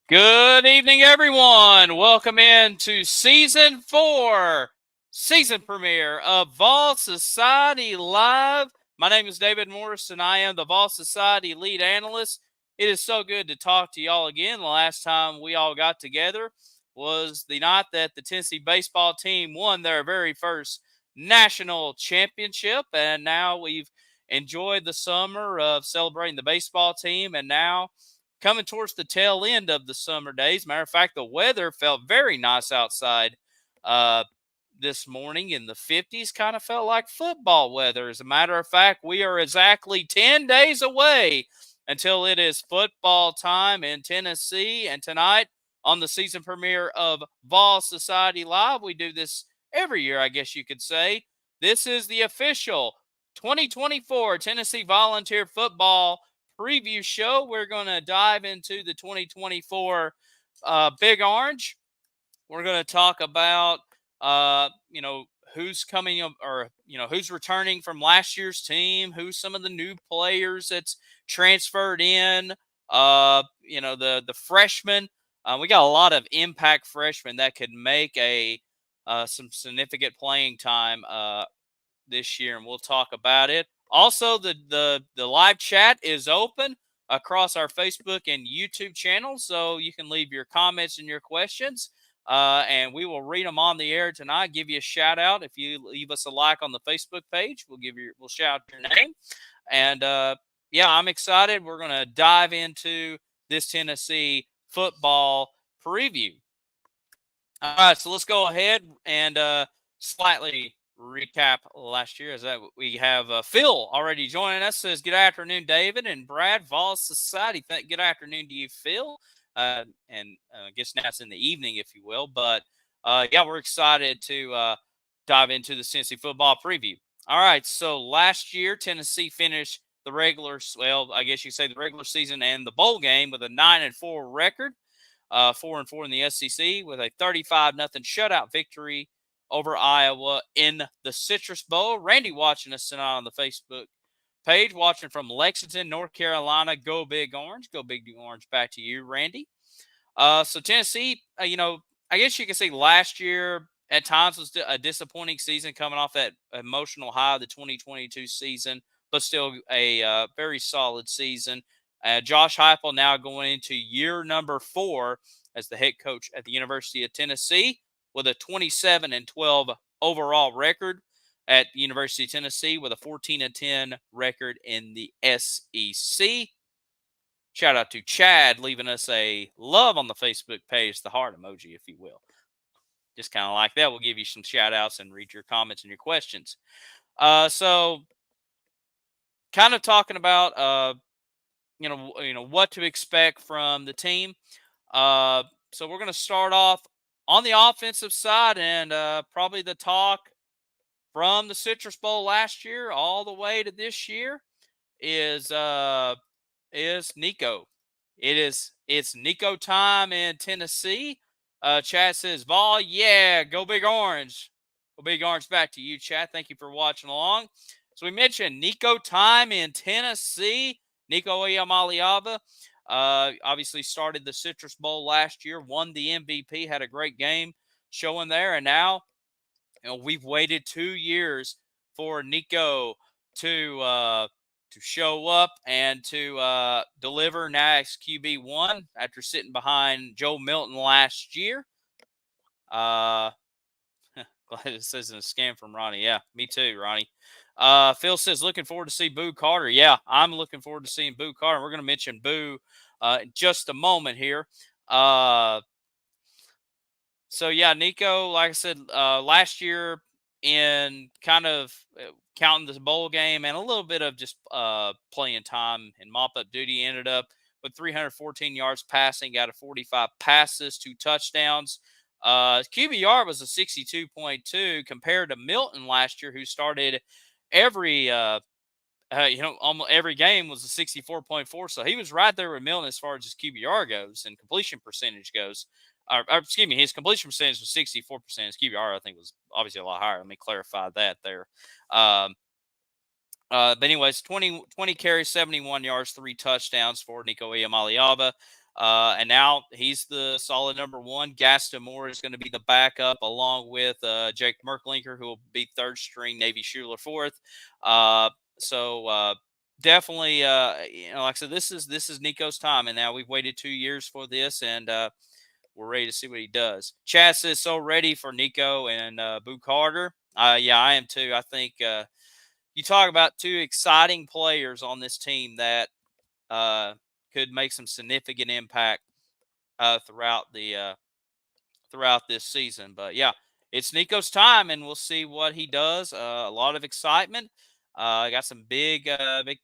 Good evening, everyone. Welcome in to season 4, season premiere of Vol Society Live. My name is David Morris, and I am the Vol Society lead analyst. It is so good to talk to y'all again. The last time we all got together was the night that the Tennessee baseball team won their very first national championship, and now we've enjoyed the summer of celebrating the baseball team, and now coming towards the tail end of the summer days. Matter of fact, the weather felt very nice outside uh, this morning in the 50s. Kind of felt like football weather. As a matter of fact, we are exactly 10 days away until it is football time in Tennessee. And tonight, on the season premiere of Vol Society Live, we do this every year, I guess you could say. This is the official 2024 Tennessee Volunteer Football preview show. We're going to dive into the 2024 Big Orange. We're going to talk about, who's coming up or, who's returning from last year's team, who's some of the new players that's transferred in, the freshmen. We got a lot of impact freshmen that could make some significant playing time this year, and we'll talk about it. Also, the live chat is open across our Facebook and YouTube channels, so you can leave your comments and your questions, and we will read them on the air tonight. Give you a shout out if you leave us a like on the Facebook page. We'll shout your name, and yeah, I'm excited. We're gonna dive into this Tennessee football preview. All right, so let's go ahead and slightly recap last year. As that we have Phil already joining us. Says good afternoon, David and Brad. Vol Society. Good afternoon to you, Phil. And I guess now it's in the evening, if you will. But yeah, we're excited to dive into the Tennessee football preview. All right, so last year Tennessee finished the I guess you could say the regular season and the bowl game with a 9-4 record. 4-4 in the SEC with a 35-0 shutout victory over Iowa in the Citrus Bowl. Randy watching us tonight on the Facebook page, watching from Lexington, North Carolina. Go Big Orange. Go Big Orange. Back to you, Randy. So Tennessee, I guess you can say last year at times was a disappointing season coming off that emotional high of the 2022 season, but still a very solid season. Josh Heupel now going into year number 4 as the head coach at the University of Tennessee with a 27-12 overall record at the University of Tennessee with a 14-10 record in the SEC. Shout out to Chad leaving us a love on the Facebook page, the heart emoji, if you will. Just kind of like that. We'll give you some shout outs and read your comments and your questions. So kind of talking about what to expect from the team. So we're going to start off on the offensive side, and probably the talk from the Citrus Bowl last year all the way to this year is Nico. It's Nico time in Tennessee. Chad says, Vol, yeah, go Big Orange. Go Big Orange. Back to you, Chad. Thank you for watching along. So we mentioned Nico time in Tennessee. Nico Iamaleava obviously started the Citrus Bowl last year, won the MVP, had a great game showing there, and now we've waited 2 years for Nico to show up and to deliver next QB1 after sitting behind Joe Milton last year. Glad this isn't a scam from Ronnie. Yeah, me too, Ronnie. Phil says, looking forward to see Boo Carter. Yeah, I'm looking forward to seeing Boo Carter. We're going to mention Boo in just a moment here. So, yeah, Nico, like I said, last year in kind of counting this bowl game and a little bit of just playing time and mop-up duty, ended up with 314 yards passing, got a 45 passes, 2 touchdowns. QBR was a 62.2 compared to Milton last year, who started every almost every game was a 64.4. So he was right there with Milton as far as his QBR goes and completion percentage goes. Excuse me, his completion percentage was 64%. His QBR, I think, was obviously a lot higher. Let me clarify that there. But anyways, 20 carries, 71 yards, 3 touchdowns for Nico Iamaleava. And now he's the solid number one. Gaston Moore is going to be the backup along with Jake Merklinker, who will be third string, Navy Schuler fourth. So definitely, like I said, this is Nico's time, and now we've waited 2 years for this, and we're ready to see what he does. Chad says so ready for Nico and Boo Carter. Yeah, I am too. I think you talk about two exciting players on this team that could make some significant impact throughout this season. But yeah, it's Nico's time, and we'll see what he does. A lot of excitement. Got some big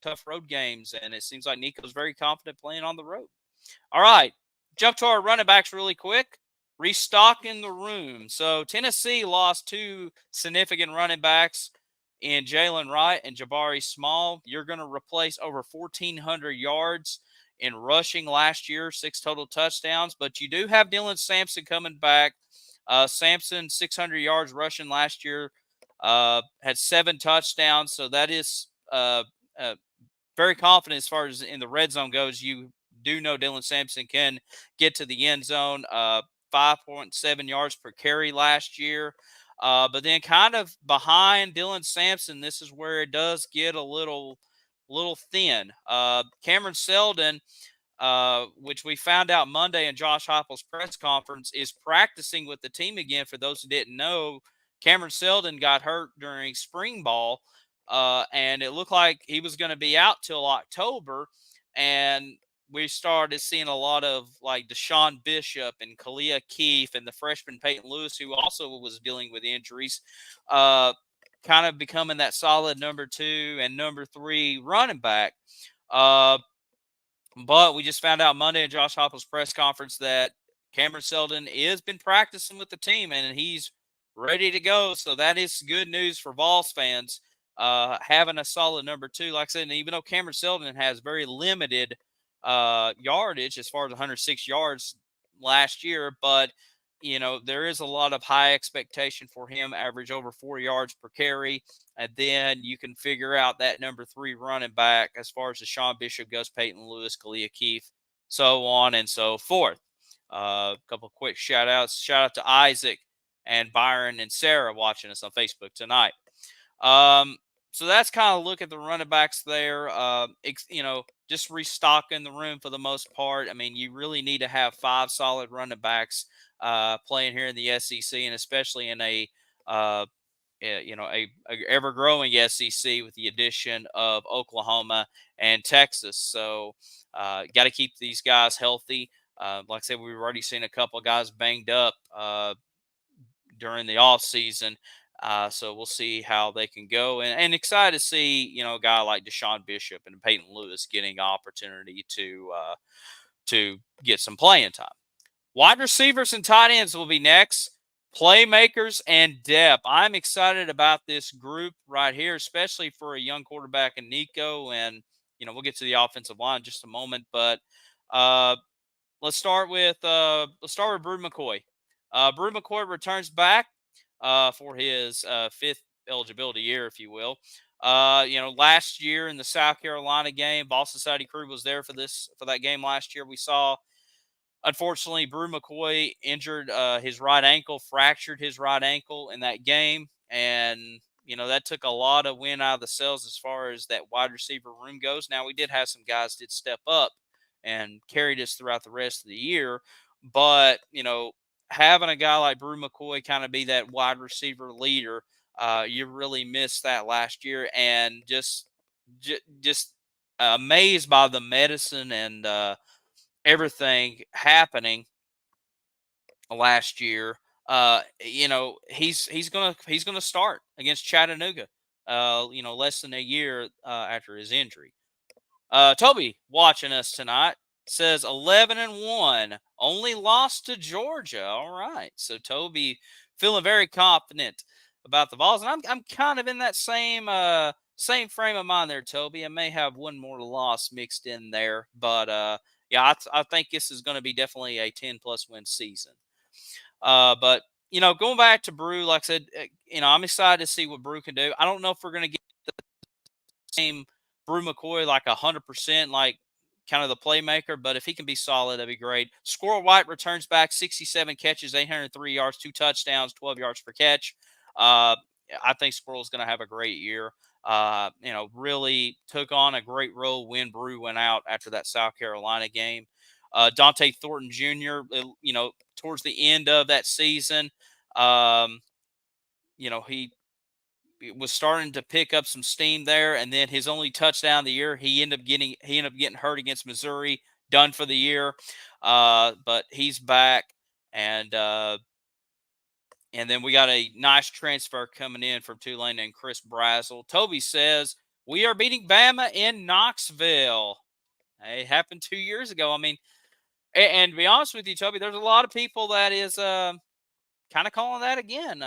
tough road games, and it seems like Nico's very confident playing on the road. All right, jump to our running backs really quick. Restocking the room. So Tennessee lost two significant running backs in Jalen Wright and Jabari Small. You're going to replace over 1,400 yards in rushing last year, 6 total touchdowns. But you do have Dylan Sampson coming back. Sampson, 600 yards rushing last year, had 7 touchdowns. So that is very confident as far as in the red zone goes. You do know Dylan Sampson can get to the end zone. 5.7 yards per carry last year. But then kind of behind Dylan Sampson, this is where it does get a little thin. Cameron Seldon, which we found out Monday in Josh Heupel's press conference, is practicing with the team again. For those who didn't know, Cameron Seldon got hurt during spring ball, and it looked like he was going to be out till October. And we started seeing a lot of like Deshaun Bishop and Kalia Keefe and the freshman Peyton Lewis, who also was dealing with injuries, kind of becoming that solid number 2 and number 3 running back. But we just found out Monday in Josh Heupel's press conference that Cameron Seldon has been practicing with the team and he's ready to go. So that is good news for Vols fans, having a solid number 2. Like I said, and even though Cameron Seldon has very limited yardage as far as 106 yards last year, but there is a lot of high expectation for him, average over 4 yards per carry. And then you can figure out that number 3 running back as far as Deshaun Bishop goes, Peyton Lewis, Kalia Keefe, so on and so forth. A couple of quick shout outs. Shout out to Isaac and Byron and Sarah watching us on Facebook tonight. So that's kind of look at the running backs there. Just restocking the room for the most part. I mean, you really need to have 5 solid running backs playing here in the SEC, and especially in a ever growing SEC with the addition of Oklahoma and Texas. So got to keep these guys healthy. Like I said, we've already seen a couple of guys banged up during the off season. So we'll see how they can go, and excited to see a guy like Deshaun Bishop and Peyton Lewis getting opportunity to get some playing time. Wide receivers and tight ends will be next. Playmakers and depth. I'm excited about this group right here, especially for a young quarterback in Nico, and we'll get to the offensive line in just a moment. But let's start with Bru McCoy. Bru McCoy returns back for his 5th eligibility year, if you will. Last year in the South Carolina game, Ball Society crew was there for that game last year. We saw, unfortunately, Bru McCoy injured his right ankle, fractured his right ankle in that game. And, that took a lot of wind out of the sails as far as that wide receiver room goes. Now, we did have some guys did step up and carried us throughout the rest of the year. But, having a guy like Bru McCoy kind of be that wide receiver leader, you really missed that last year. And just amazed by the medicine and everything happening last year. He's gonna start against Chattanooga. Less than a year after his injury. Toby watching us tonight says 11-1, only lost to Georgia. All right, so Toby feeling very confident about the Vols, and I'm kind of in that same frame of mind there, Toby. I may have one more loss mixed in there, but yeah, I think this is going to be definitely a 10+ win season. But going back to Bru, like I said, I'm excited to see what Bru can do. I don't know if we're going to get the same Bru McCoy like 100%, like kind of the playmaker, but if he can be solid, that'd be great. Squirrel White returns back, 67 catches, 803 yards, 2 touchdowns, 12 yards per catch. I think Squirrel's going to have a great year. Really took on a great role when Brew went out after that South Carolina game. Dante Thornton Jr., towards the end of that season, he was starting to pick up some steam there, and then his only touchdown of the year, he ended up getting hurt against Missouri, done for the year. But he's back, and then we got a nice transfer coming in from Tulane named Chris Brazel. Toby says, we are beating Bama in Knoxville. It happened 2 years ago. I mean, and to be honest with you, Toby, there's a lot of people that is kind of calling that again.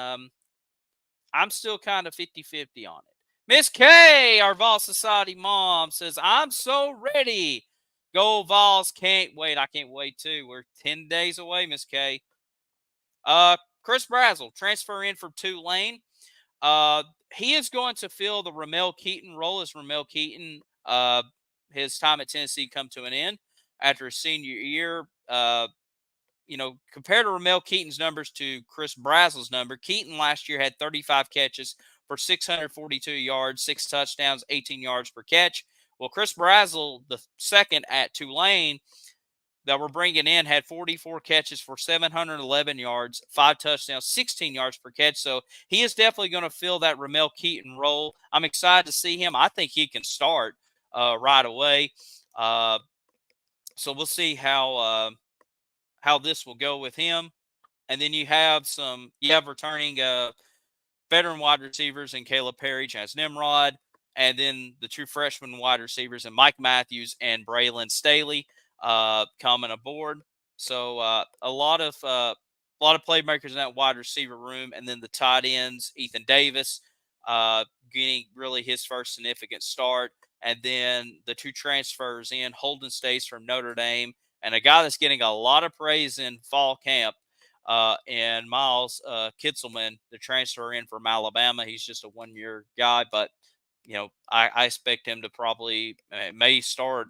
I'm still kind of 50-50 on it. Miss K, our Vol Society mom, says, I'm so ready. Go Vols. Can't wait. I can't wait too. We're 10 days away, Miss K. Chris Brazel, transfer in from Tulane. He is going to fill the Ramel Keaton role as Ramel Keaton, his time at Tennessee come to an end after his senior year. Compared to Ramel Keaton's numbers to Chris Brazel's number, Keaton last year had 35 catches for 642 yards, 6 touchdowns, 18 yards per catch. Well, Chris Brazel, the second at Tulane that we're bringing in, had 44 catches for 711 yards, 5 touchdowns, 16 yards per catch. So he is definitely going to fill that Ramel Keaton role. I'm excited to see him. I think he can start right away. So we'll see how this will go with him. And then you have returning veteran wide receivers in Caleb Perry, Chaz Nimrod, and then the true freshman wide receivers and Mike Matthews and Braylon Staley coming aboard. So a lot of playmakers in that wide receiver room, and then the tight ends, Ethan Davis, getting really his first significant start, and then the 2 transfers in, Holden Stace from Notre Dame, and a guy that's getting a lot of praise in fall camp, and Miles Kitzelman, the transfer in from Alabama. He's just a 1-year guy, but I expect him to probably may start.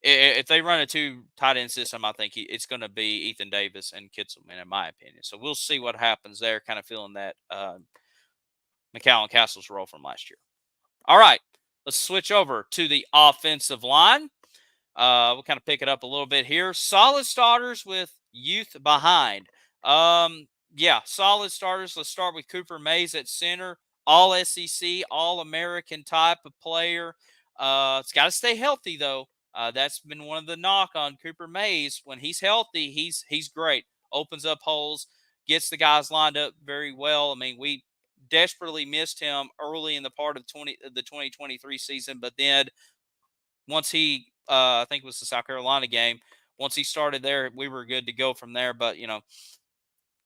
If they run a 2 tight end system, I think it's going to be Ethan Davis and Kitzelman, in my opinion. So we'll see what happens there. Kind of feeling that McCallum Castle's role from last year. All right, let's switch over to the offensive line. We'll kind of pick it up a little bit here. Solid starters with youth behind. Solid starters. Let's start with Cooper Mays at center. All SEC, all American type of player. It's got to stay healthy though. That's been one of the knock on Cooper Mays. When he's healthy, he's great. Opens up holes, gets the guys lined up very well. I mean, we desperately missed him early in the part of the 2023 season, but then once he, I think it was the South Carolina game, once he started there, we were good to go from there. But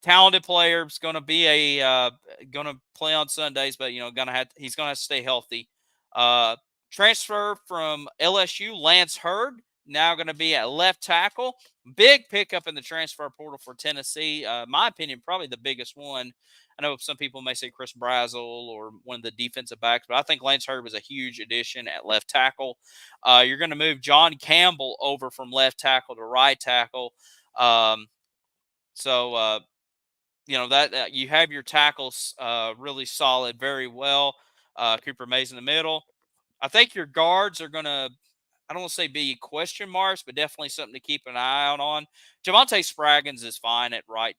talented player, is going to be going to play on Sundays, but he's going to have to stay healthy. Transfer from LSU, Lance Hurd, now going to be at left tackle. Big pickup in the transfer portal for Tennessee. My opinion, probably the biggest one. I know some people may say Chris Brazel or one of the defensive backs, but I think Lance Hurd was a huge addition at left tackle. You're going to move John Campbell over from left tackle to right tackle. That you have your tackles really solid, very well. Cooper Mays in the middle. I think your guards are going to, I don't want to say be question marks, but definitely something to keep an eye out on. Javonte Spraggins is fine at right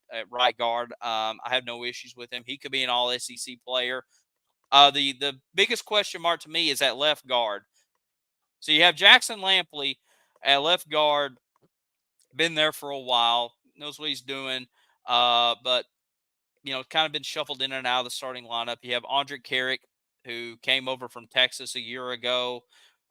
guard. I have no issues with him. He could be an all SEC player. The biggest question mark to me is at left guard. So you have Jackson Lampley at left guard, been there for a while, knows what he's doing, but kind of been shuffled in and out of the starting lineup. You have Andre Carrick, who came over from Texas a year ago.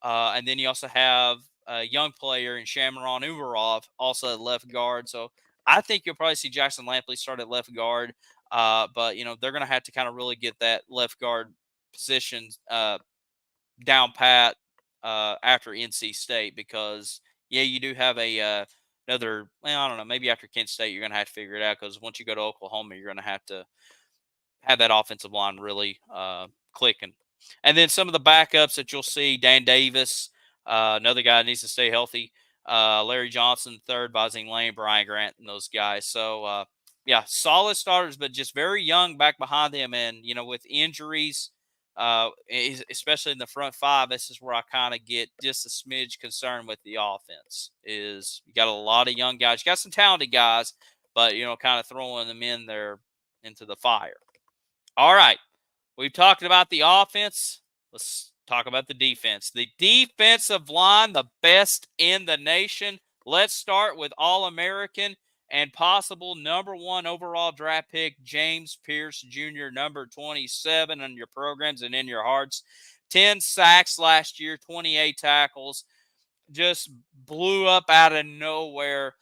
And then you also have a young player in Shamron Umarov, also at left guard. So I think you'll probably see Jackson Lampley start at left guard. But, they're going to have to kind of really get that left guard position down pat after NC State because, you do have another, I don't know, maybe after Kent State, you're going to have to figure it out because once you go to Oklahoma, you're going to have that offensive line really clicking. And then some of the backups that you'll see, Dan Davis, Another guy needs to stay healthy. Larry Johnson, third, Bozing Lane, Brian Grant, and those guys. So, yeah, solid starters, but just very young back behind them. And, with injuries, especially in the front five, this is where I kind of get just a smidge concerned with the offense. Is you got a lot of young guys, you got some talented guys, but kind of throwing them in there into the fire. All right, we've talked about the offense. Let's talk about the defense. The defensive line, the best in the nation. Let's start with All-American and possible number 1 overall draft pick, James Pierce Jr., number 27 on your programs and in your hearts. 10 sacks last year, 28 tackles. Just blew up out of nowhere.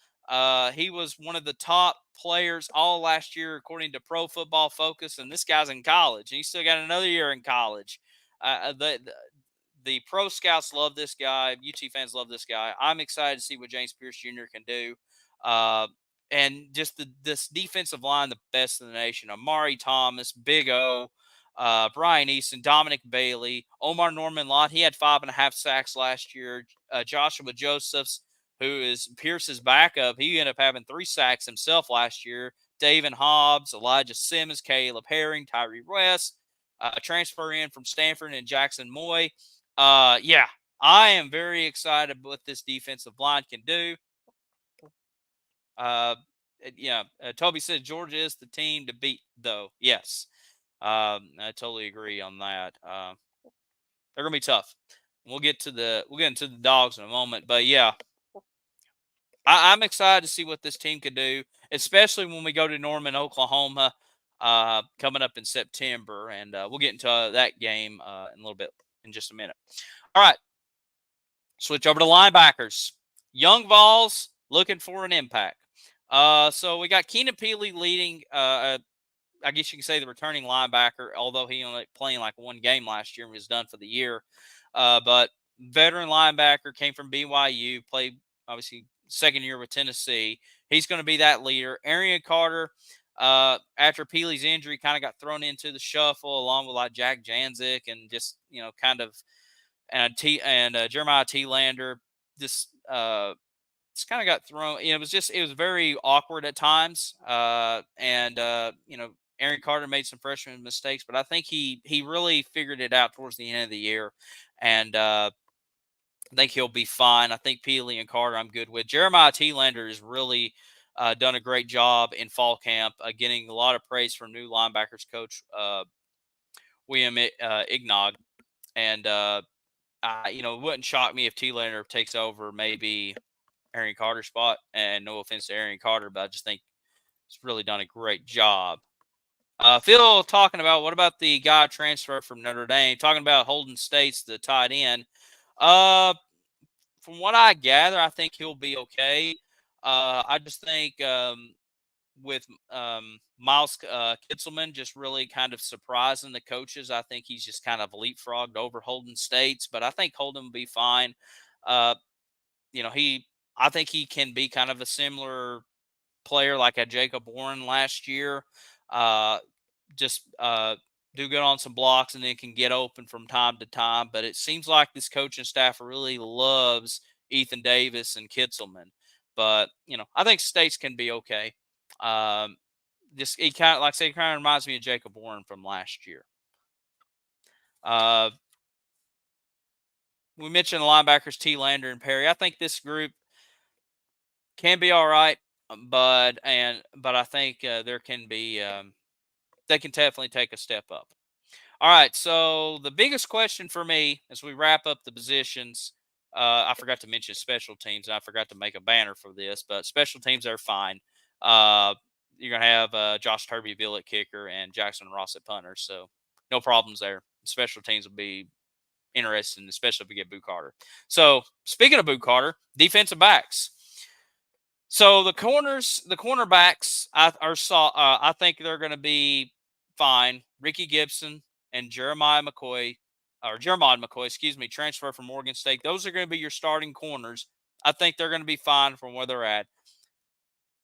He was one of the top players all last year, according to Pro Football Focus, and this guy's in college. And he's still got another year in college. The pro scouts love this guy. UT fans love this guy. I'm excited to see what James Pierce Jr. can do. And just this defensive line, the best in the nation. Amari Thomas, Big O, Brian Easton, Dominic Bailey, Omar Norman Lott. He had 5.5 sacks last year. Joshua Josephs, who is Pierce's backup, he ended up having 3 sacks himself last year. David Hobbs, Elijah Simmons, Caleb Herring, Tyree West, transfer in from Stanford, and Jackson Moy. Yeah, I am very excited what this defensive line can do. Toby said Georgia is the team to beat, though. Yes, I totally agree on that. They're gonna be tough. We'll get into the dogs in a moment, but yeah, I'm excited to see what this team can do, especially when we go to Norman, Oklahoma, coming up in September, and we'll get into that game in a little bit in just a minute. All right, switch over to linebackers. Young Vols looking for an impact. So we got Keenan Peely leading. I guess you can say the returning linebacker, although he only playing like one game last year and was done for the year. But veteran linebacker, came from BYU, played obviously second year with Tennessee. He's going to be that leader. Arian Carter, after Peely's injury, kind of got thrown into the shuffle along with like Jack Janzik and just kind of and Jeremiah T. Lander. Just it's kind of got thrown. It was very awkward at times. Aaron Carter made some freshman mistakes, but I think he really figured it out towards the end of the year, and I think he'll be fine. I think Peely and Carter I'm good with. Jeremiah T. Lander has really done a great job in fall camp, getting a lot of praise from new linebackers coach William Ignog, and it wouldn't shock me if T. Lander takes over maybe Aaron Carter's spot. And no offense to Aaron Carter, but I just think he's really done a great job. Phil talking about what about the guy transfer from Notre Dame? Talking about Holden States, the tight end. From what I gather, I think he'll be okay. I just think with Miles Kitselman just really kind of surprising the coaches. I think he's just kind of leapfrogged over Holden States, but I think Holden will be fine. I think he can be kind of a similar player like a Jacob Warren last year. Do good on some blocks and then can get open from time to time. But it seems like this coaching staff really loves Ethan Davis and Kitselman. But, I think States can be okay. He kind of reminds me of Jacob Warren from last year. We mentioned the linebackers T. Lander and Perry. I think this group can be all right, but I think there can be they can definitely take a step up. All right, so the biggest question for me as we wrap up the positions, I forgot to mention special teams, and I forgot to make a banner for this, but special teams are fine. You're going to have Josh Turbyville at kicker and Jackson Ross at punter, so no problems there. Special teams will be interesting, especially if we get Boo Carter. So speaking of Boo Carter, defensive backs. So the cornerbacks, I think they're going to be fine. Ricky Gibson and Jeremiah McCoy, transfer from Oregon State. Those are going to be your starting corners. I think they're going to be fine from where they're at.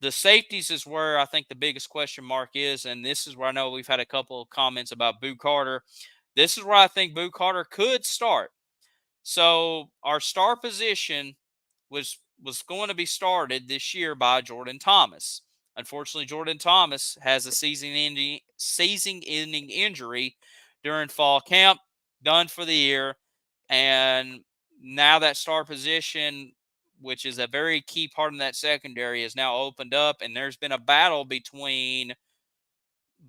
The safeties is where I think the biggest question mark is, and this is where I know we've had a couple of comments about Boo Carter. This is where I think Boo Carter could start. So our star position was going to be started this year by Jordan Thomas. Unfortunately, Jordan Thomas has a season-ending injury during fall camp, done for the year, and now that star position, which is a very key part in that secondary, is now opened up, and there's been a battle between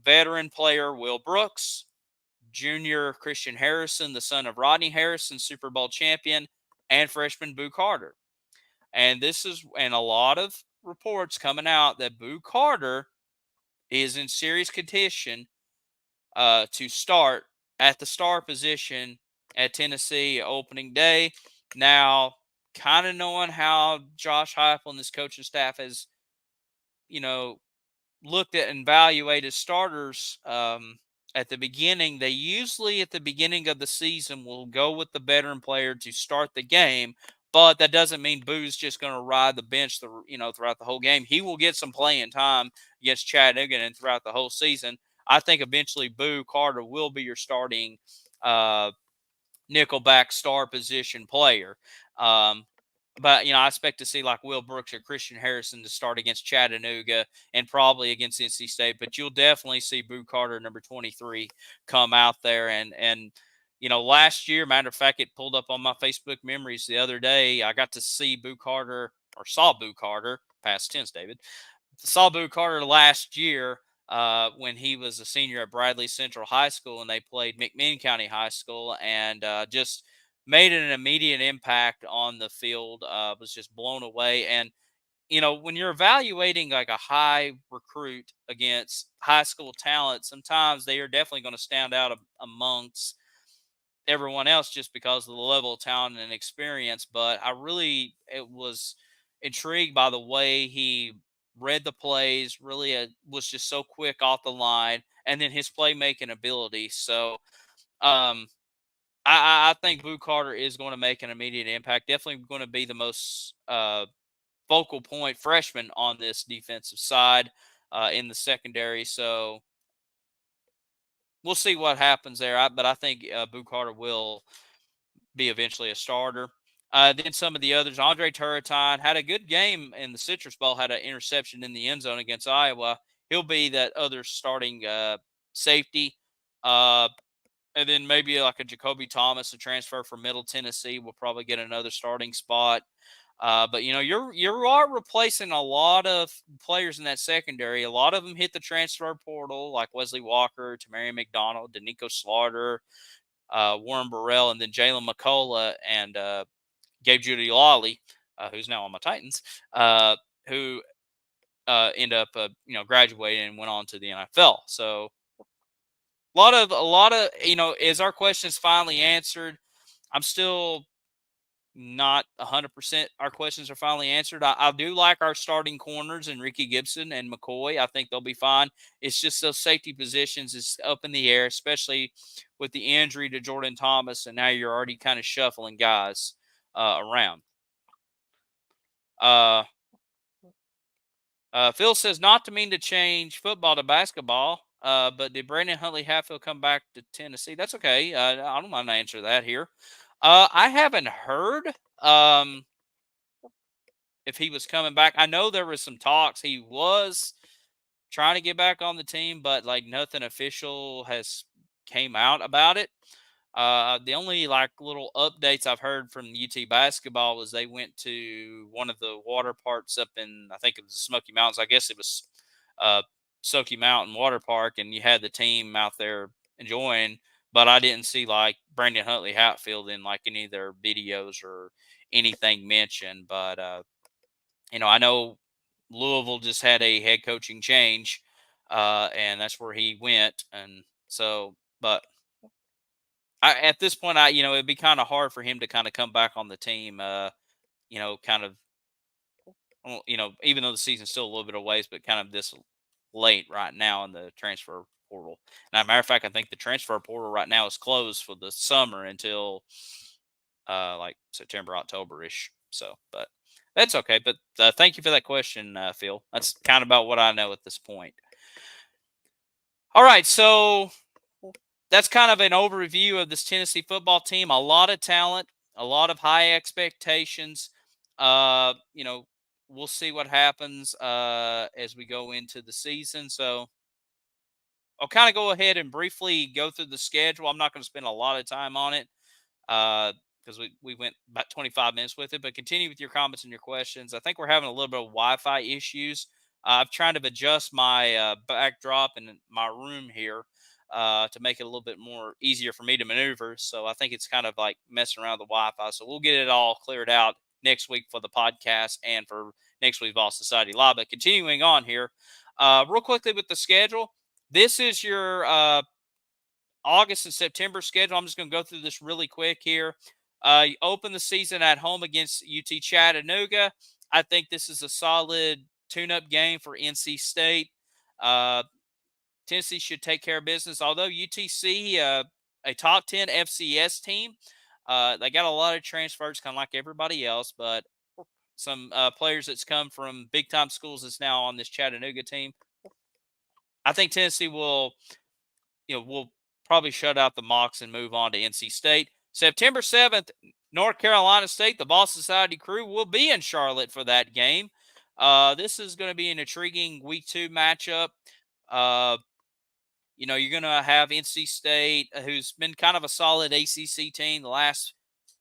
veteran player Will Brooks, junior Christian Harrison, the son of Rodney Harrison, Super Bowl champion, and freshman Boo Carter. And a lot of reports coming out that Boo Carter is in serious contention to start at the star position at Tennessee opening day. Now, kind of knowing how Josh Heupel and this coaching staff has, you know, looked at and evaluated starters at the beginning, they usually at the beginning of the season will go with the veteran player to start the game. But that doesn't mean Boo's just going to ride the bench, throughout the whole game. He will get some playing time against Chattanooga and throughout the whole season. I think eventually Boo Carter will be your starting nickelback star position player. But I expect to see like Will Brooks or Christian Harrison to start against Chattanooga and probably against NC State. But you'll definitely see Boo Carter, number 23, come out there. And last year, matter of fact, it pulled up on my Facebook memories the other day. I got to see Boo Carter, or saw Boo Carter, past tense, David. Saw Boo Carter last year when he was a senior at Bradley Central High School, and they played McMinn County High School, and just made an immediate impact on the field. Was just blown away. And when you're evaluating like a high recruit against high school talent, sometimes they are definitely going to stand out amongst everyone else just because of the level of talent and experience. But it was intrigued by the way he read the plays, really was just so quick off the line, and then his playmaking ability. So, I think Boo Carter is going to make an immediate impact. Definitely going to be the most focal point freshman on this defensive side in the secondary. So we'll see what happens there. But I think Boo Carter will be eventually a starter. Then some of the others, Andre Turrentine had a good game in the Citrus Bowl, had an interception in the end zone against Iowa. He'll be that other starting safety. And then maybe like a Jacoby Thomas, a transfer from Middle Tennessee, will probably get another starting spot. But you are replacing a lot of players in that secondary. A lot of them hit the transfer portal, like Wesley Walker, Tamarian McDonald, Danico Slaughter, Warren Burrell, and then Jalen McCullough and Gabe Judy Lawley, who's now on my Titans, who end up graduating and went on to the NFL. So a lot of is our questions finally answered? I'm still not 100% our questions are finally answered. I do like our starting corners and Ricky Gibson and McCoy. I think they'll be fine. It's just those safety positions is up in the air, especially with the injury to Jordan Thomas, and now you're already kind of shuffling guys around. Phil says, not to mean to change football to basketball, but did Brandon Huntley Hatfield come back to Tennessee? That's okay. I don't mind to answer that here. I haven't heard if he was coming back. I know there was some talks. He was trying to get back on the team, but like nothing official has came out about it. The only like little updates I've heard from UT basketball was they went to one of the water parks up in, I think it was the Smoky Mountains. I guess it was Smoky Mountain Water Park, and you had the team out there enjoying. But I didn't see like Brandon Huntley Hatfield in like any of their videos or anything mentioned. But I know Louisville just had a head coaching change, and that's where he went. And so, but at this point, it'd be kind of hard for him to kind of come back on the team. Kind of, even though the season's still a little bit of ways, but kind of this late right now in the transfer portal. And as a matter of fact, I think the transfer portal right now is closed for the summer until like September, October ish. So, but that's okay. But thank you for that question, Phil. That's kind of about what I know at this point. All right, so that's kind of an overview of this Tennessee football team. A lot of talent. a lot of high expectations. You know, we'll see what happens as we go into the season. So I'll kind of go ahead and briefly go through the schedule. I'm not going to spend a lot of time on it because we went about 25 minutes with it. But continue with your comments and your questions. I think we're having a little bit of Wi-Fi issues. I've tried to adjust my backdrop in my room here to make it a little bit more easier for me to maneuver. So I think it's kind of like messing around with the Wi-Fi. So we'll get it all cleared out next week for the podcast and for next week's Ball Society Live. But continuing on here, real quickly with the schedule. This is your August and September schedule. I'm just going to go through this really quick here. You open the season at home against UT Chattanooga. I think this is a solid tune-up game for NC State. Tennessee should take care of business. Although UTC, a top 10 FCS team, they got a lot of transfers, kind of like everybody else, but some players that's come from big-time schools that's now on this Chattanooga team. I think Tennessee will probably shut out the Mocs and move on to NC State. September 7th, North Carolina State, the Ball Society crew will be in Charlotte for that game. This is going to be an intriguing week 2 matchup. You're going to have NC State, who's been kind of a solid ACC team the last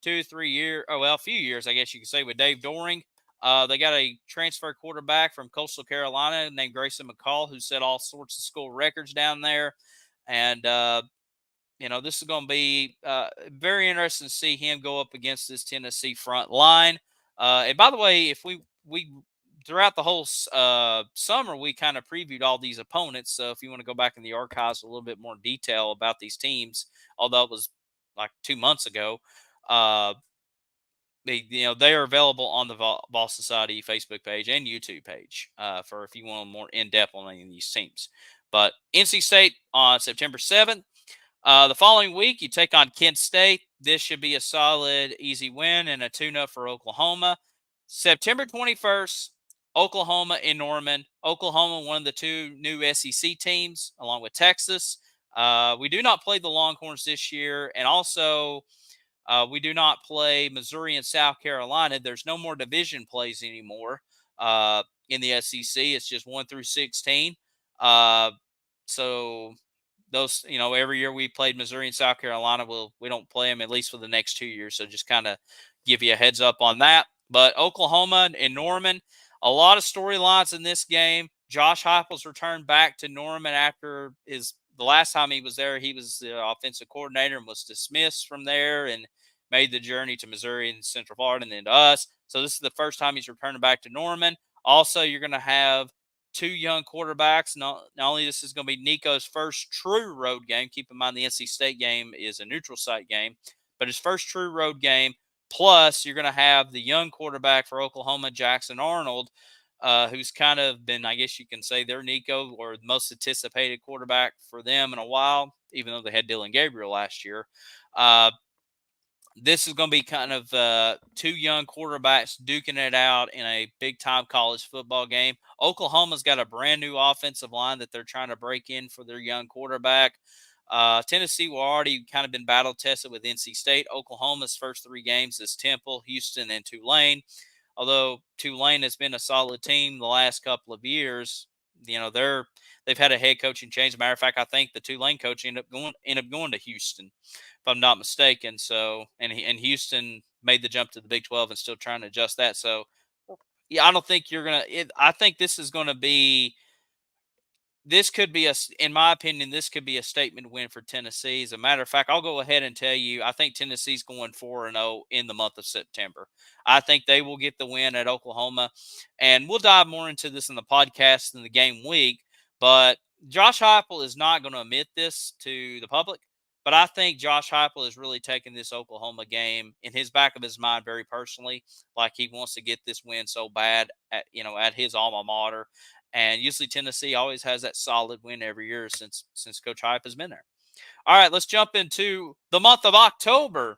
2-3 years, a few years, I guess you could say, with Dave Doring. They got a transfer quarterback from Coastal Carolina named Grayson McCall, who set all sorts of school records down there. And, this is going to be very interesting to see him go up against this Tennessee front line. And by the way, if we throughout the whole summer, we kind of previewed all these opponents. So if you want to go back in the archives a little bit more detail about these teams, although it was like 2 months ago, they are available on the Ball Society Facebook page and YouTube page for if you want more in depth on any of these teams. But NC State on September 7th. The following week, you take on Kent State. This should be a solid, easy win and a tune-up for Oklahoma. September 21st, Oklahoma in Norman. Oklahoma, one of the 2 new SEC teams, along with Texas. We do not play the Longhorns this year, and also we do not play Missouri and South Carolina. There's no more division plays anymore in the SEC. It's just 1 through 16. So those, every year we played Missouri and South Carolina, we don't play them at least for the next 2 years. So just kind of give you a heads up on that. But Oklahoma and Norman, a lot of storylines in this game. Josh Heupel's returned back to Norman after the last time he was there. He was the offensive coordinator and was dismissed from there and made the journey to Missouri and Central Florida and then to us. So this is the first time he's returning back to Norman. Also, you're going to have 2 young quarterbacks. Not only this is going to be Nico's first true road game. Keep in mind the NC State game is a neutral site game, but his first true road game. Plus, you're going to have the young quarterback for Oklahoma, Jackson Arnold, who's kind of been, I guess you can say, their Nico or the most anticipated quarterback for them in a while, even though they had Dylan Gabriel last year. This is going to be kind of 2 young quarterbacks duking it out in a big-time college football game. Oklahoma's got a brand-new offensive line that they're trying to break in for their young quarterback. Tennessee will already kind of been battle-tested with NC State. Oklahoma's first 3 games is Temple, Houston, and Tulane. Although Tulane has been a solid team the last couple of years, they've had a head coaching change. As a matter of fact, I think the Tulane coach ended up going to Houston, if I'm not mistaken. So, and Houston made the jump to the Big 12 and still trying to adjust that. So, yeah, I don't think I think this is going to be. This could be in my opinion, this could be a statement win for Tennessee. As a matter of fact, I'll go ahead and tell you, I think Tennessee's going 4-0 in the month of September. I think they will get the win at Oklahoma, and we'll dive more into this in the podcast in the game week. But Josh Heupel is not going to admit this to the public, but I think Josh Heupel is really taking this Oklahoma game in his back of his mind very personally, like he wants to get this win so bad at his alma mater. And usually Tennessee always has that solid win every year since Coach Heupel has been there. All right, let's jump into the month of October.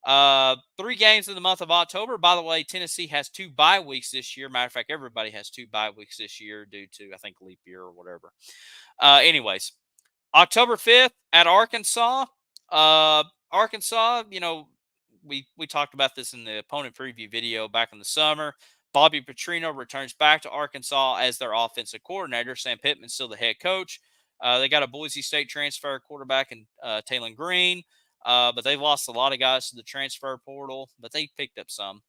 3 games in the month of October. By the way, Tennessee has 2 bye weeks this year. Matter of fact, everybody has 2 bye weeks this year due to, I think, leap year or whatever. Anyways, October 5th at Arkansas. Arkansas, we talked about this in the opponent preview video back in the summer. Bobby Petrino returns back to Arkansas as their offensive coordinator. Sam Pittman's still the head coach. They got a Boise State transfer quarterback in Taylon Green, but they've lost a lot of guys to the transfer portal, but they picked up some.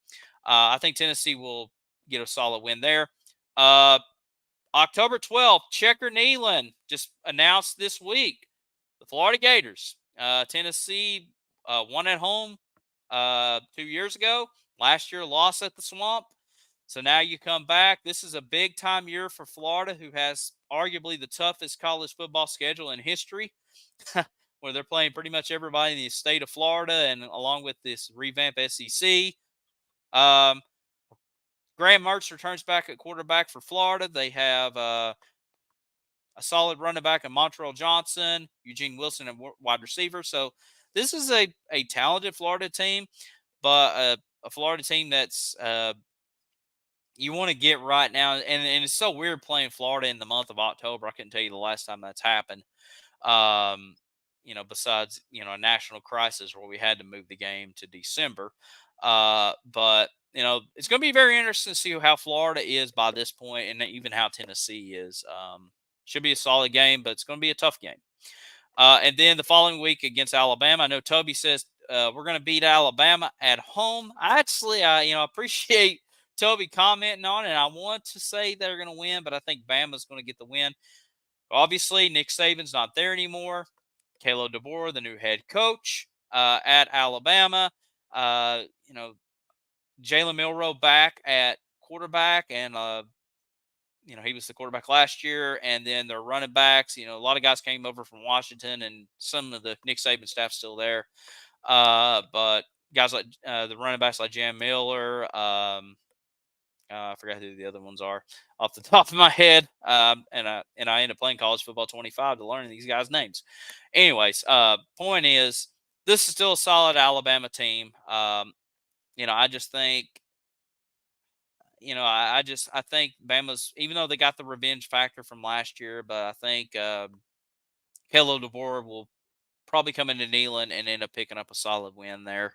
I think Tennessee will get a solid win there. October 12th, Checker Neyland just announced this week the Florida Gators. Tennessee won at home 2 years ago. Last year, lost at the Swamp. So now you come back. This is a big time year for Florida, who has arguably the toughest college football schedule in history, where they're playing pretty much everybody in the state of Florida, and along with this revamped SEC. Graham Mertz returns back at quarterback for Florida. They have a solid running back in Montreal Johnson, Eugene Wilson, and wide receiver. So this is a talented Florida team, but a Florida team that's you want to get right now. And it's so weird playing Florida in the month of October. I couldn't tell you the last time that's happened. Besides, a national crisis where we had to move the game to December. But it's going to be very interesting to see how Florida is by this point, and even how Tennessee is. Should be a solid game, but it's going to be a tough game. And then the following week against Alabama, I know Toby says we're going to beat Alabama at home. I appreciate Toby commenting on it. I want to say they're going to win, but I think Bama's going to get the win. Obviously, Nick Saban's not there anymore. Kalo DeBoer, the new head coach at Alabama. Jalen Milroe back at quarterback, and he was the quarterback last year. And then their running backs, a lot of guys came over from Washington, and some of the Nick Saban staff still there. But guys like the running backs like Jam Miller, I forgot who the other ones are off the top of my head. And I ended up playing college football 25 to learn these guys' names. Anyways, point is, this is still a solid Alabama team. I just think, I think Bama's, even though they got the revenge factor from last year, but I think Kalo DeBoer will probably come into Neyland and end up picking up a solid win there.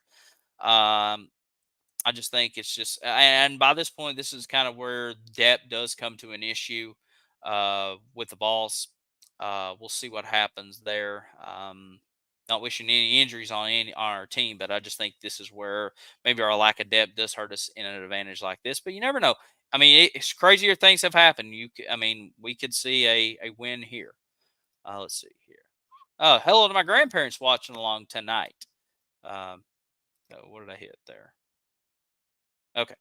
I just think it's just, and by this point, this is kind of where depth does come to an issue with the Vols. We'll see what happens there. Not wishing any injuries on our team, but I just think this is where maybe our lack of depth does hurt us in an advantage like this. But you never know. I mean, it's crazier things have happened. We could see a win here. Let's see here. Oh, hello to my grandparents watching along tonight. What did I hit there? Okay,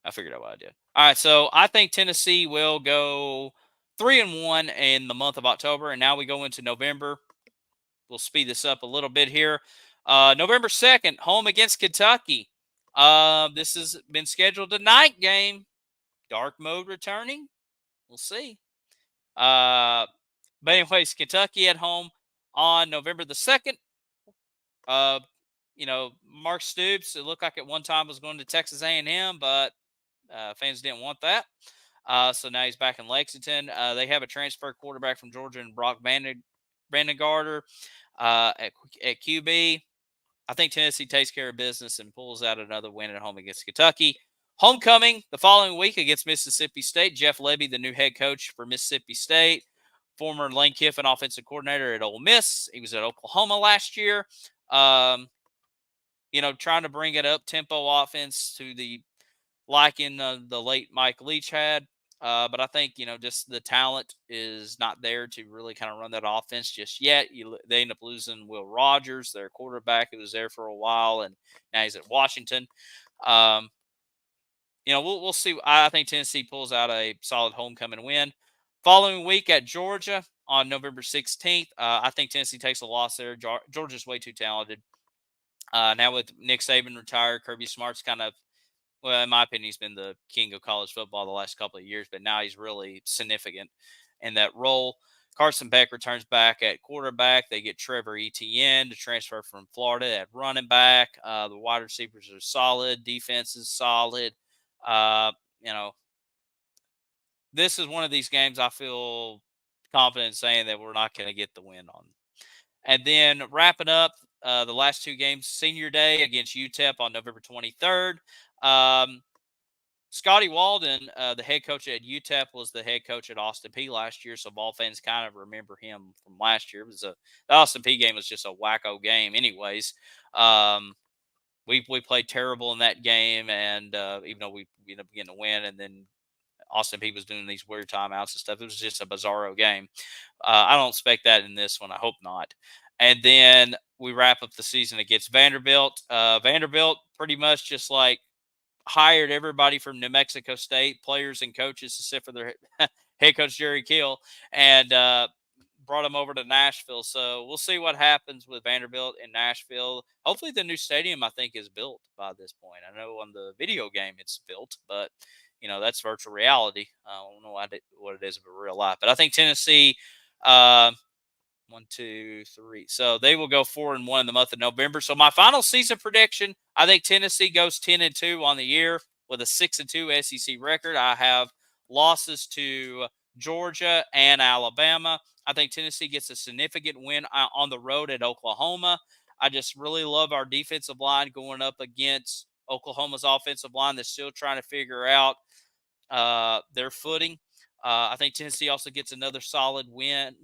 I figured out what I did. All right, so I think Tennessee will go 3-1 in the month of October, and now we go into November. We'll speed this up a little bit here. November 2nd, home against Kentucky. This has been scheduled a night game. Dark mode returning. We'll see. But anyways, Kentucky at home on November the 2nd. Mark Stoops, it looked like at one time was going to Texas A&M, but fans didn't want that. So now he's back in Lexington. They have a transfer quarterback from Georgia and Brock Vandengarter at QB. I think Tennessee takes care of business and pulls out another win at home against Kentucky. Homecoming the following week against Mississippi State. Jeff Lebby, the new head coach for Mississippi State, former Lane Kiffin offensive coordinator at Ole Miss. He was at Oklahoma last year. Trying to bring it up tempo offense to the liking the late Mike Leach had. But I think, just the talent is not there to really kind of run that offense just yet. They end up losing Will Rogers, their quarterback, who was there for a while, and now he's at Washington. We'll see. I think Tennessee pulls out a solid homecoming win. Following week at Georgia on November 16th, I think Tennessee takes a loss there. Georgia's way too talented. Now with Nick Saban retired, Kirby Smart's kind of, well, in my opinion, he's been the king of college football the last couple of years, but now he's really significant in that role. Carson Beck returns back at quarterback. They get Trevor Etienne to transfer from Florida at running back. The wide receivers are solid. Defense is solid. This is one of these games I feel confident saying that we're not going to get the win on. And then wrapping up the last two games. Senior Day against UTEP on November 23rd. Scotty Walden, the head coach at UTEP, was the head coach at Austin Peay last year, so ball fans kind of remember him from last year. The Austin Peay game was just a wacko game, anyways. We played terrible in that game, and even though we ended up getting a win, and then Austin Peay was doing these weird timeouts and stuff, it was just a bizarro game. I don't expect that in this one. I hope not. And then we wrap up the season against Vanderbilt. Vanderbilt pretty much just like hired everybody from New Mexico State, players and coaches, except for their head coach Jerry Kill, and brought them over to Nashville. So we'll see what happens with Vanderbilt in Nashville. Hopefully, the new stadium I think is built by this point. I know on the video game it's built, but that's virtual reality. I don't know what it is in real life, but I think Tennessee. 1, 2, 3. So they will go 4-1 in the month of November. So my final season prediction, I think Tennessee goes 10-2 on the year with a 6-2 SEC record. I have losses to Georgia and Alabama. I think Tennessee gets a significant win on the road at Oklahoma. I just really love our defensive line going up against Oklahoma's offensive line that's still trying to figure out their footing. I think Tennessee also gets another solid win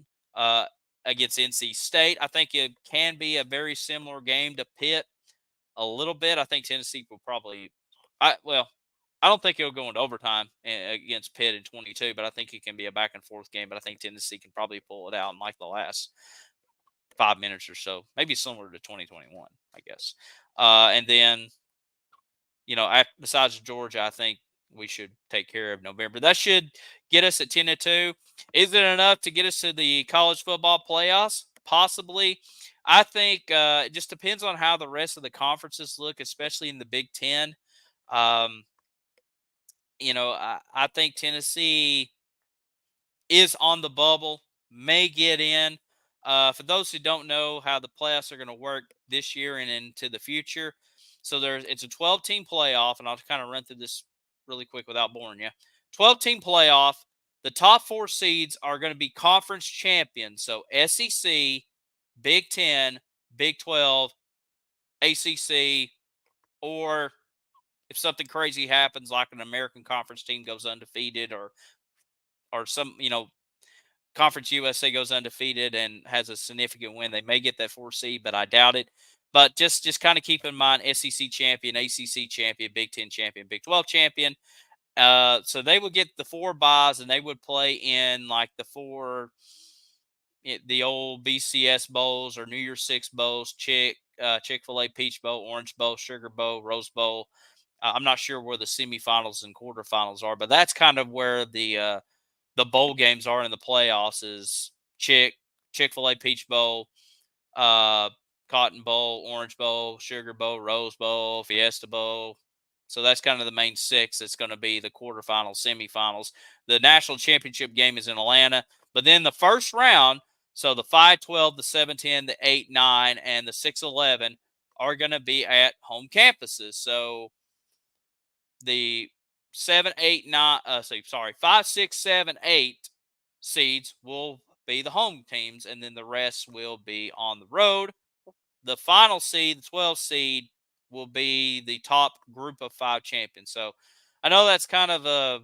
against NC State. I think it can be a very similar game to Pitt a little bit. I think Tennessee will probably I don't think it'll go into overtime against Pitt in 22, but I think it can be a back and forth game. But I think Tennessee can probably pull it out in like the last 5 minutes or so, maybe similar to 2021, I guess. And then, besides Georgia, I think we should take care of November. That should get us at 10-2. Is it enough to get us to the college football playoffs? Possibly. I think it just depends on how the rest of the conferences look, especially in the Big Ten. I think Tennessee is on the bubble, may get in. For those who don't know how the playoffs are going to work this year and into the future, so it's a 12-team playoff, and I'll kind of run through this really quick without boring you. 12-team playoff. The top 4 seeds are going to be conference champions. So SEC, Big 10, Big 12, ACC, or if something crazy happens, like an American Conference team goes undefeated, or some, Conference USA goes undefeated and has a significant win, they may get that 4 seed, but I doubt it. But just kind of keep in mind SEC champion, ACC champion, Big 10 champion, Big 12 champion. So they would get the 4 buys, and they would play in like the old BCS bowls or New Year's Six bowls, Chick-fil-A Peach Bowl, Orange Bowl, Sugar Bowl, Rose Bowl. I'm not sure where the semifinals and quarterfinals are, but that's kind of where the bowl games are in the playoffs is Chick-fil-A Peach Bowl, Cotton Bowl, Orange Bowl, Sugar Bowl, Rose Bowl, Fiesta Bowl. So that's kind of the main 6. It's going to be the quarterfinals, semifinals. The national championship game is in Atlanta. But then the first round, so the 5-12, the 7-10, the 8-9, and the 6-11 are going to be at home campuses. So the 5, 6, 7, 8 seeds will be the home teams, and then the rest will be on the road. The final seed, the 12 seed, will be the top group of 5 champions. So I know that's kind of a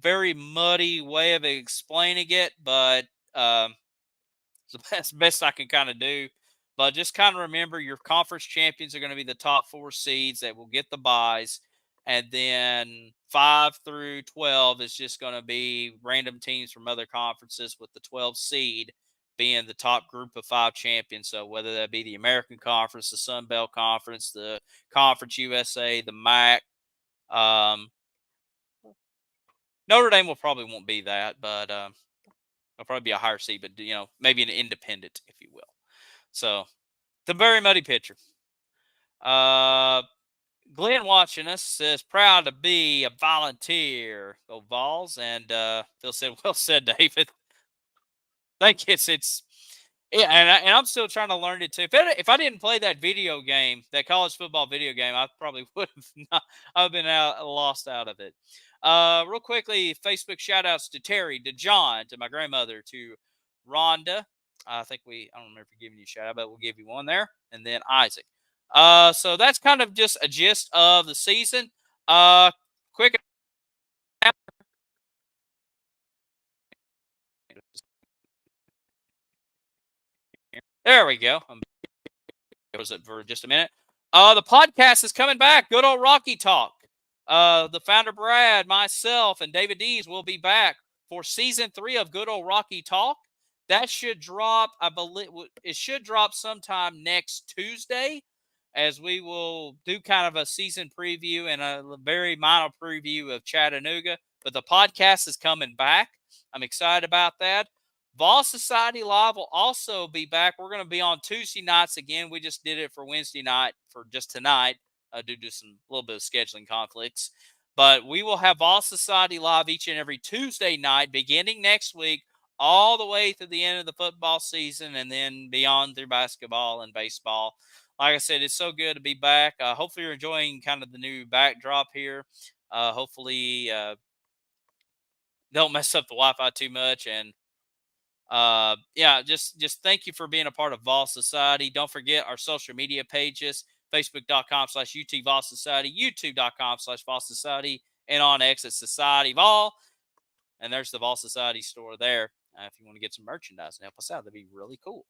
very muddy way of explaining it, but it's the best I can kind of do. But just kind of remember your conference champions are going to be the top 4 seeds that will get the buys. And then 5 through 12 is just going to be random teams from other conferences, with the 12 seed being the top group of 5 champions. So whether that be the American Conference, the Sun Belt Conference, the Conference USA, the MAC. Notre Dame probably won't be that, but it'll probably be a higher seed, but maybe an independent, if you will. So the very muddy picture. Glenn watching us says, proud to be a volunteer. Go Vols. And Phil said, well said, David. I think it's and I'm still trying to learn it too. If I didn't play that video game, that college football video game, I probably would have not. I've been lost out of it. Real quickly, Facebook shout outs to Terry, to John, to my grandmother, to Rhonda, I don't remember giving you a shout out, but we'll give you one there. And then Isaac. So that's kind of just a gist of the season. Quick. There we go. Was it for just a minute? The podcast is coming back. Good old Rocky Talk. The founder Brad, myself, and David Dees will be back for season 3 of Good Old Rocky Talk. That should drop, I believe, it should drop sometime next Tuesday, as we will do kind of a season preview and a very minor preview of Chattanooga. But the podcast is coming back. I'm excited about that. Vol Society Live will also be back. We're going to be on Tuesday nights again. We just did it for Wednesday night for just tonight due to some little bit of scheduling conflicts. But we will have Vol Society Live each and every Tuesday night beginning next week all the way through the end of the football season and then beyond through basketball and baseball. Like I said, it's so good to be back. Hopefully you're enjoying kind of the new backdrop here. Hopefully don't mess up the Wi-Fi too much, and yeah, just thank you for being a part of Vol Society. Don't forget our social media pages, facebook.com/UT Vol Society, youtube.com/Vol Society, and on X at Society Vol. And there's the Vol Society store there. If you want to get some merchandise and help us out, that'd be really cool.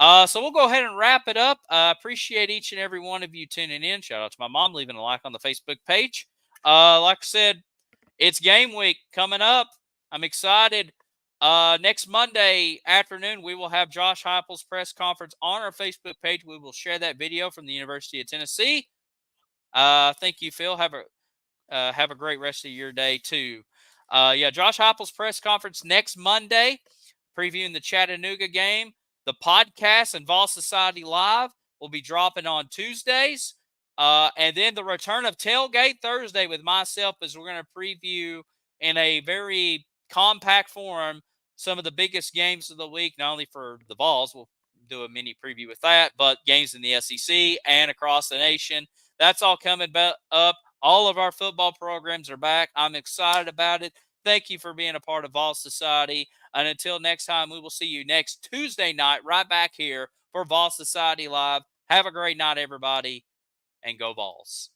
So we'll go ahead and wrap it up. Appreciate each and every one of you tuning in. Shout out to my mom leaving a like on the Facebook page. Like I said, it's game week coming up. I'm excited. Next Monday afternoon, we will have Josh Heupel's press conference on our Facebook page. We will share that video from the University of Tennessee. Thank you, Phil. Have a great rest of your day too. Yeah, Josh Heupel's press conference next Monday, previewing the Chattanooga game. The podcast and Vol Society Live will be dropping on Tuesdays. And then the return of Tailgate Thursday with myself, as we're going to preview in a very compact form some of the biggest games of the week, not only for the Vols, we'll do a mini preview with that, but games in the SEC and across the nation. That's all coming up. All of our football programs are back. I'm excited about it. Thank you for being a part of Vol Society. And until next time, we will see you next Tuesday night right back here for Vol Society Live. Have a great night, everybody, and go Vols.